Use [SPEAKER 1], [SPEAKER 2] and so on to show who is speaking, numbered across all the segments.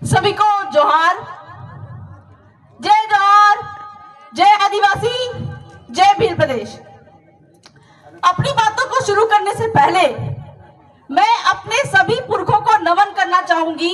[SPEAKER 1] सभी को जोहार। जय जोहार, जय आदिवासी, जय भील प्रदेश। अपनी बातों को शुरू करने से पहले मैं अपने सभी पुरखों को नमन करना चाहूंगी,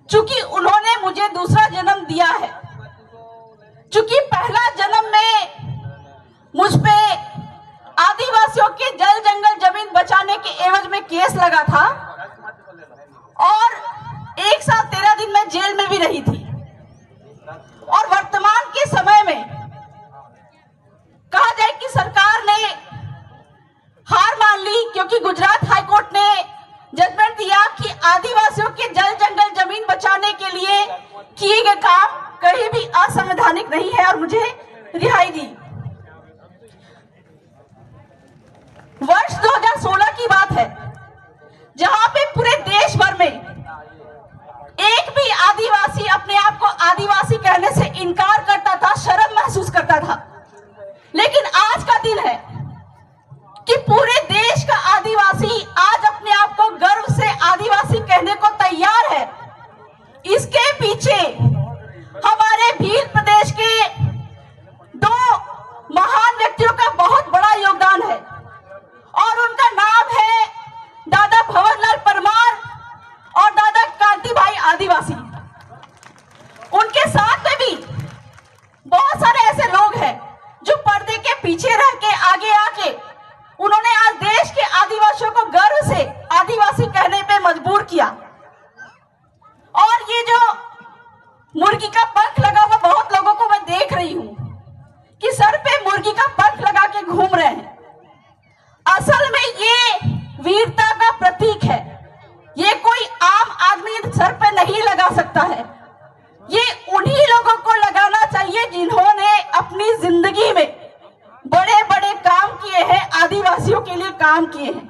[SPEAKER 1] चूंकि उन्होंने मुझे दूसरा जन्म दिया है। चूंकि पहला जन्म में मुझ पे आदिवासियों के जल जंगल जमीन बचाने के एवज में केस लगा था और 1 साल 13 दिन में जेल में भी रही थी। और वर्तमान के समय में कहा जाए कि सरकार ने हार मान ली, क्योंकि गुजरात हाईकोर्ट ने जजमेंट दिया कि आदिवासियों के जल जंगल जमीन बचाने के लिए किए गए काम कहीं भी असंवैधानिक नहीं है और मुझे रिहाई दी। वर्ष 2016 की बात है, जहां पे पूरे देश भर में एक भी आदिवासी अपने आप को आदिवासी कहने से इनकार करता था, शर्म महसूस करता था। लेकिन आज का दिन है कि पूरे देश का आदिवासी आज अपने आप को गर्व से आदिवासी कहने को तैयार है। इसके पीछे हमारे भील प्रदेश के 2 महान व्यक्तियों का बहुत बड़ा योगदान है और उनका नाम है दादा भंवरलाल परमार और दादा कांति भाई आदिवासी। उनके साथ में भी बहुत सारे ऐसे लोग हैं जो पर्दे के पीछे रह के आगे आके उन्होंने आज देश के आदिवासियों को गर्व से आदिवासी कहने पे मजबूर किया। और ये जो मुर्गी का पंख लगा हुआ बहुत लोगों को मैं देख रही हूं कि सर पे मुर्गी का पंख लगा के घूम रहे हैं। असल में ये वीरता का प्रतीक है। ये कोई आम आदमी सर पे नहीं लगा सकता है। ये उन्हीं लोगों को लगाना चाहिए जिन्होंने अपनी जिंदगी में बड़े बड़े काम किए हैं, आदिवासियों के लिए काम किए हैं।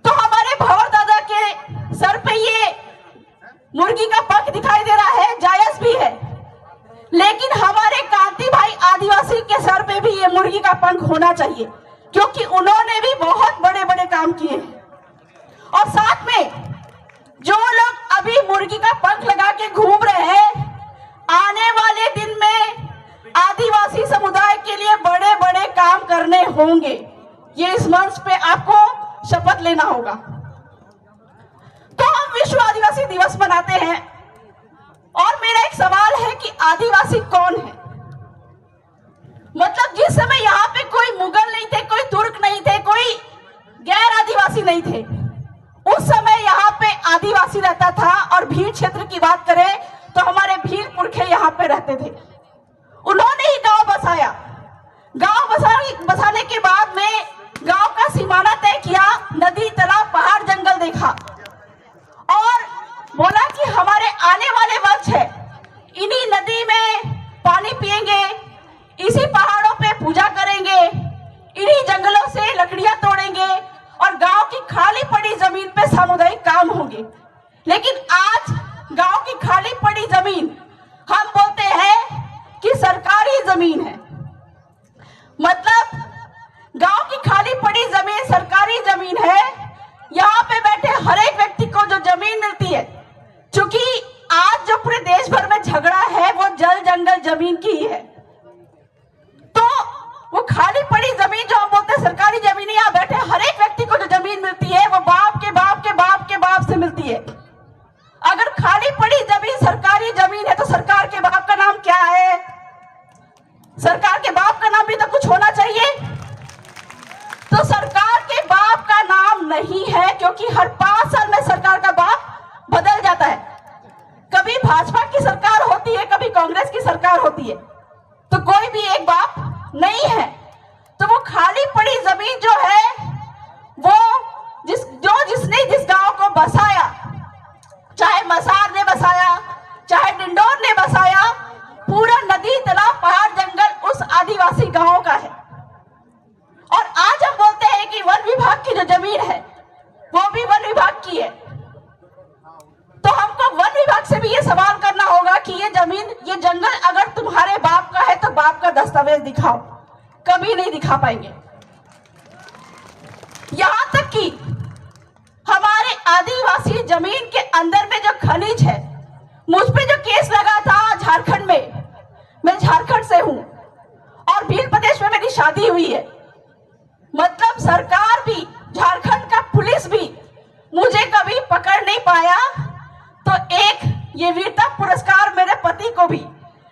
[SPEAKER 1] तो हमारे भंवर दादा के सर पे ये मुर्गी का पंख दिखाई दे रहा है, जायज भी है। लेकिन हमारे कांति भाई आदिवासी के सर पे भी ये मुर्गी का पंख होना चाहिए, क्योंकि उन्होंने भी बहुत बड़े बड़े काम किए हैं। और साथ में जो लोग अभी मुर्गी का पंख लगा के घूम रहे हैं, आने वाले दिन में आदिवासी समुदाय के लिए बड़े बड़े काम करने होंगे। ये इस मंच पे आपको शपथ लेना होगा। तो हम विश्व आदिवासी दिवस मनाते हैं और मेरा एक सवाल है कि आदिवासी कौन है? मतलब जिस समय यहाँ पे कोई मुगल नहीं थे, कोई तुर्क नहीं थे, कोई गैर आदिवासी नहीं थे, उस समय यहाँ पे आदिवासी रहता था। और भील क्षेत्र की बात करें तो हमारे भील पुरखे यहाँ पे रहते थे। उन्होंने ही गांव बसाया। गांव बसाने के बाद में गांव का सीमाना तय किया, नदी, तालाब, पहाड़, जंगल देखा और बोला कि हमारे आने वाले वंश है, इन्हीं नदी में पानी पिएंगे, इसी पहाड़ों पे पूजा करेंगे, इन्हीं जंगलों से लकड़ियां तोड़ेंगे और गांव की खाली पड़ी जमीन पे सामुदायिक काम होंगे। लेकिन आज गांव की खाली पड़ी जमीन हम बोलते हैं कि सरकारी जमीन है। मतलब गांव की खाली पड़ी जमीन सरकारी जमीन है। यहाँ पे बैठे हर एक व्यक्ति को जो जमीन मिलती है, क्योंकि आज जो पूरे देश भर में झगड़ा है वो जल जंगल जमीन की ही है। तो वो खाली पड़ी जमीन जो हम बोलते हैं सरकारी जमीन, यहाँ बैठे हर एक व्यक्ति को जो जमीन मिलती है वो बाप के बाप के बाप के बाप से मिलती है। अगर खाली पड़ी जमीन सरकारी जमीन है तो सरकार के बाप का नाम क्या है? सरकार के बाप का नाम भी तो कुछ होना चाहिए। तो सरकार के बाप का नाम नहीं है, क्योंकि हर 5 साल में सरकार का बाप बदल जाता है। कभी भाजपा की सरकार होती है, कभी कांग्रेस की सरकार होती है, तो कोई भी एक बाप नहीं है। तो वो खाली पड़ी जमीन जो है वो जिसने जिस गांव को बसाया, चाहे मसार ने बसाया, चाहे डिंडोर ने बसाया, पूरा नदी, तालाब, पहाड़, जंगल उस आदिवासी गांव का है। और आज हम बोलते हैं कि वन विभाग की जो जमीन है वो भी वन विभाग की है। तो हमको वन विभाग से भी ये सवाल करना होगा कि ये जमीन, ये जंगल अगर तुम्हारे बाप का है तो बाप का दस्तावेज दिखाओ। कभी नहीं दिखा पाएंगे। यहां तक कि हमारे आदिवासी जमीन के अंदर में जो खनिज है मुझ पे जो केस लगा था झारखंड में, मैं झारखंड से हूं और भील प्रदेश में मेरी शादी हुई है। मतलब सरकार भी, झारखंड का पुलिस भी मुझे कभी पकड़ नहीं पाया। तो एक ये वीरता पुरस्कार मेरे पति को भी,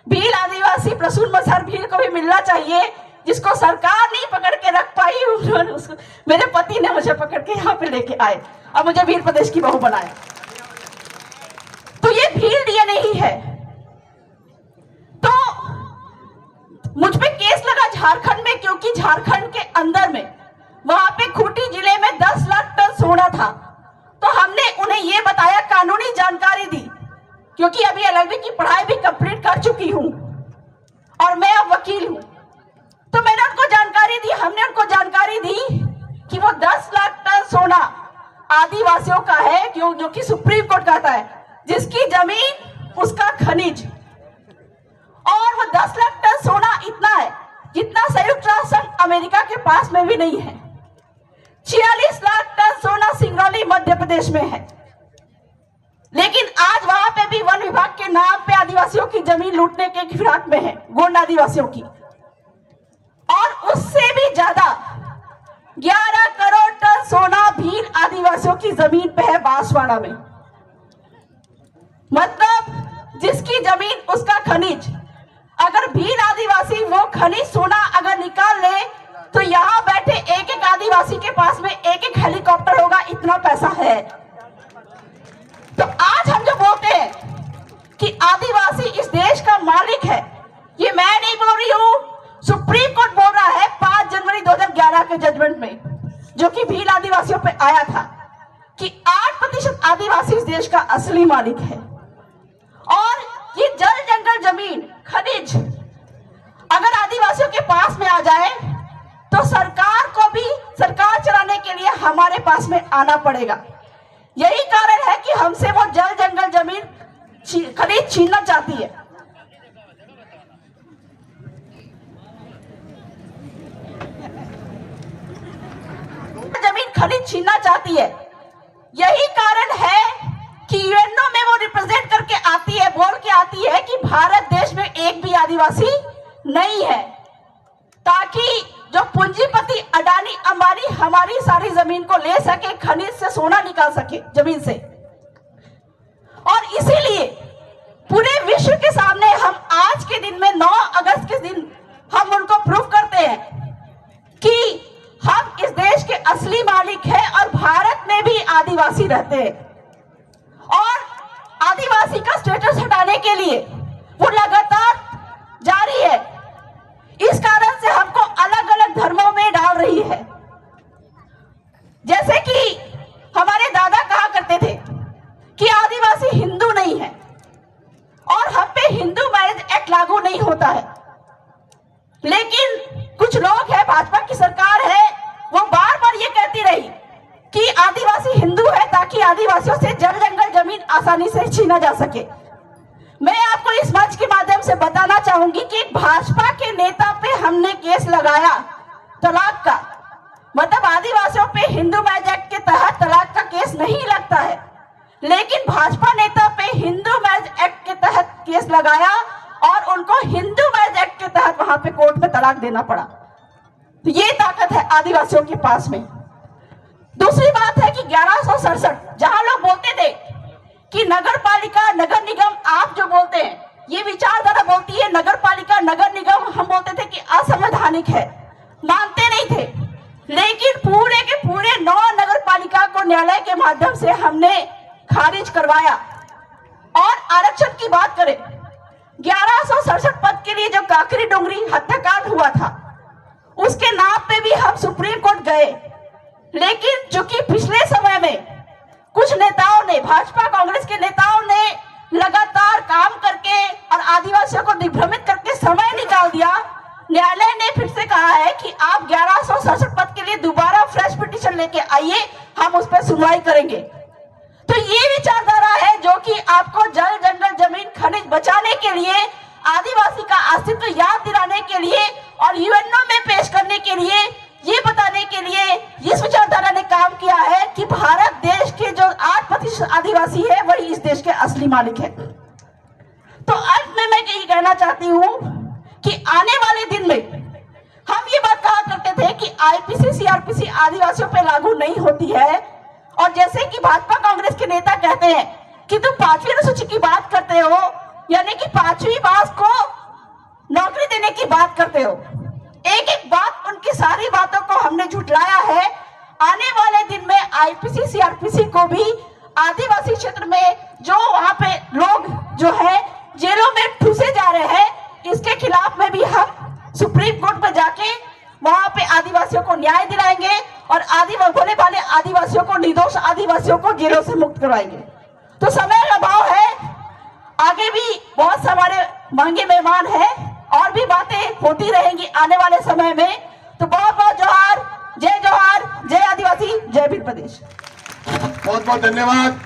[SPEAKER 1] भील आदिवासी प्रसून मसहर भील को भी मिलना चाहिए, जिसको सरकार नहीं पकड़ के रख पाई, उन्होंने उसको, मेरे पति ने मुझे पकड़ के यहाँ पे लेके आए और मुझे भील प्रदेश की बहू बनाया। तो ये भील डीएनए ही है। तो मुझ पे केस लगा झारखंड में, क्योंकि झारखंड के अंदर में वहां पे खूंटी जिले में 10 लाख टन सोना था। तो हमने उन्हें ये बताया, कानूनी जानकारी दी, क्योंकि अभी एलएलबी की पढ़ाई भी कंप्लीट कर चुकी हूं और मैं अब वकील हूं। तो मैंने उनको जानकारी दी, हमने उनको जानकारी दी कि वो 10 लाख टन सोना आदिवासियों का है, जो कि सुप्रीम कोर्ट कहता है, जिसकी जमीन उसका खनिज। और वो 10 लाख टन सोना इतना है जितना संयुक्त राष्ट्र संघ अमेरिका के पास में भी नहीं है। 46 लाख टन सोना सिंगरौली मध्य प्रदेश में है। लेकिन आज वहां पे भी वन विभाग के नाम पे आदिवासियों की जमीन लूटने के फिराक में है, गोंड आदिवासियों की। और उससे भी ज्यादा 11 करोड़ टन सोना भील आदिवासियों की जमीन पे है, बांसवाड़ा में। मतलब जिसकी जमीन उसका खनिज। अगर भील आदिवासी वो खनिज सोना अगर निकाल ले तो यहाँ बैठे एक एक आदिवासी के पास में एक एक हेलीकॉप्टर होगा, इतना पैसा है। तो आज हम जो बोलते हैं कि आदिवासी इस देश का मालिक है, ये मैं नहीं बोल रही हूं, सुप्रीम कोर्ट बोल रहा है 5 जनवरी 2011 के जजमेंट में, जो कि भील आदिवासियों पे आया था, कि 8% आदिवासी इस देश का असली मालिक है। और ये जल जंगल जमीन खनिज अगर आदिवासियों के पास में आ जाए तो सरकार को भी सरकार चलाने के लिए हमारे पास में आना पड़ेगा। यही कारण है कि हमसे वो जल जंगल जमीन खनिज छीनना चाहती है। जमीन खनिज छीनना चाहती है। यही कारण है कि यूएनओ में वो रिप्रेजेंट करके आती है, बोल के आती है कि भारत देश में एक भी आदिवासी नहीं है, ताकि जो पूंजीपति अडानी अंबानी हमारी सारी जमीन को ले सके, खनिज से सोना निकाल सके जमीन से। और इसीलिए पूरे विश्व के सामने हम आज के दिन में 9 अगस्त के दिन हम उनको प्रूव करते हैं कि हम इस देश के असली मालिक हैं और भारत में भी आदिवासी रहते हैं। और आदिवासी का स्टेटस हटाने के लिए वो लगातार जारी है। इस कारण से हमको अलग अलग धर्मों में डाल रही है। जैसे कि हमारे दादा कहा करते थे कि आदिवासी हिंदू नहीं है और हम पे हिंदू मैरिज एक्ट लागू नहीं होता है। लेकिन कुछ लोग हैं, भाजपा की सरकार है, वो बार बार ये कहती रही कि आदिवासी हिंदू है ताकि आदिवासियों से जल जंगल जमीन आसानी से छीना जा सके। मैं आपको इस मंच के माध्यम से बताना चाहूंगी कि भाजपा के नेता पे हमने केस लगाया तलाक का। मतलब आदिवासियों पे हिंदू मैरिज एक्ट के तहत तलाक का केस नहीं लगता है, लेकिन भाजपा नेता पे हिंदू मैरिज एक्ट के तहत केस लगाया और उनको हिंदू मैरिज एक्ट के तहत वहां पे कोर्ट में तलाक देना पड़ा। तो ये ताकत है आदिवासियों के पास में। दूसरी बात है कि 1167 जहां लोग बोलते थे कि नगर पालिका नगर निगम, आप जो बोलते हैं ये विचारधारा बोलती है नगर पालिका नगर निगम, हम बोलते थे कि असंवैधानिक है, मानते नहीं थे। लेकिन पूरे के पूरे 9 नगर पालिका को न्यायालय के माध्यम से हमने खारिज करवाया। और आरक्षण की बात करें, 1167 पद के लिए जो काकरी डोंगरी हत्याकांड हुआ था उसके नाम पे भी हम सुप्रीम कोर्ट गए। लेकिन चूंकि पिछले समय में कुछ नेताओं ने, भाजपा कांग्रेस के नेताओं ने लगातार काम करके और आदिवासियों को दिग्भ्रमित करके समय निकाल दिया, न्यायालय ने फिर से कहा है कि आप 1167 पद के लिए दोबारा फ्रेश पिटीशन लेके आइए, हम उस पर सुनवाई करेंगे। तो ये विचारधारा है जो कि आपको जल जंगल जमीन खनिज बचाने के लिए, आदिवासी का अस्तित्व याद दिलाने के लिए और यूएनओ में पेश करने के लिए, ये बताने के लिए इस विचारधारा ने काम किया है कि भारत देश के जो 8% आदिवासी है वही इस देश के असली मालिक है। तो अंत में मैं यही कहना चाहती हूँ कि आने वाले दिन में हम ये बात कहा करते थे कि आईपीसी सीआरपीसी आदिवासियों पे लागू नहीं होती है, और जैसे कि भाजपा कांग्रेस के नेता कहते हैं कि तुम 5वीं अनुसूची की बात करते हो, यानी कि 5वीं बात को नौकरी देने की बात करते हो। एक एक बात, उनकी सारी बातों को हमने झुठलाया है। आने वाले दिन में आईपीसी सीआरपीसी को भी आदिवासी क्षेत्र में जो वहां पे लोग जो है जेलों में ठूसे जा रहे हैं, इसके खिलाफ में भी हम सुप्रीम कोर्ट में जाके वहां पे आदिवासियों को न्याय दिलाएंगे और भोले भाले आदिवासियों को, निर्दोष आदिवासियों को जेलों से मुक्त करवाएंगे। तो समय का अभाव है, आगे भी बहुत हमारे महंगे मेहमान हैं और भी बातें होती रहेंगी आने वाले समय में। तो बहुत बहुत जोहार, जय आदिवासी, जय भील प्रदेश।
[SPEAKER 2] बहुत बहुत धन्यवाद।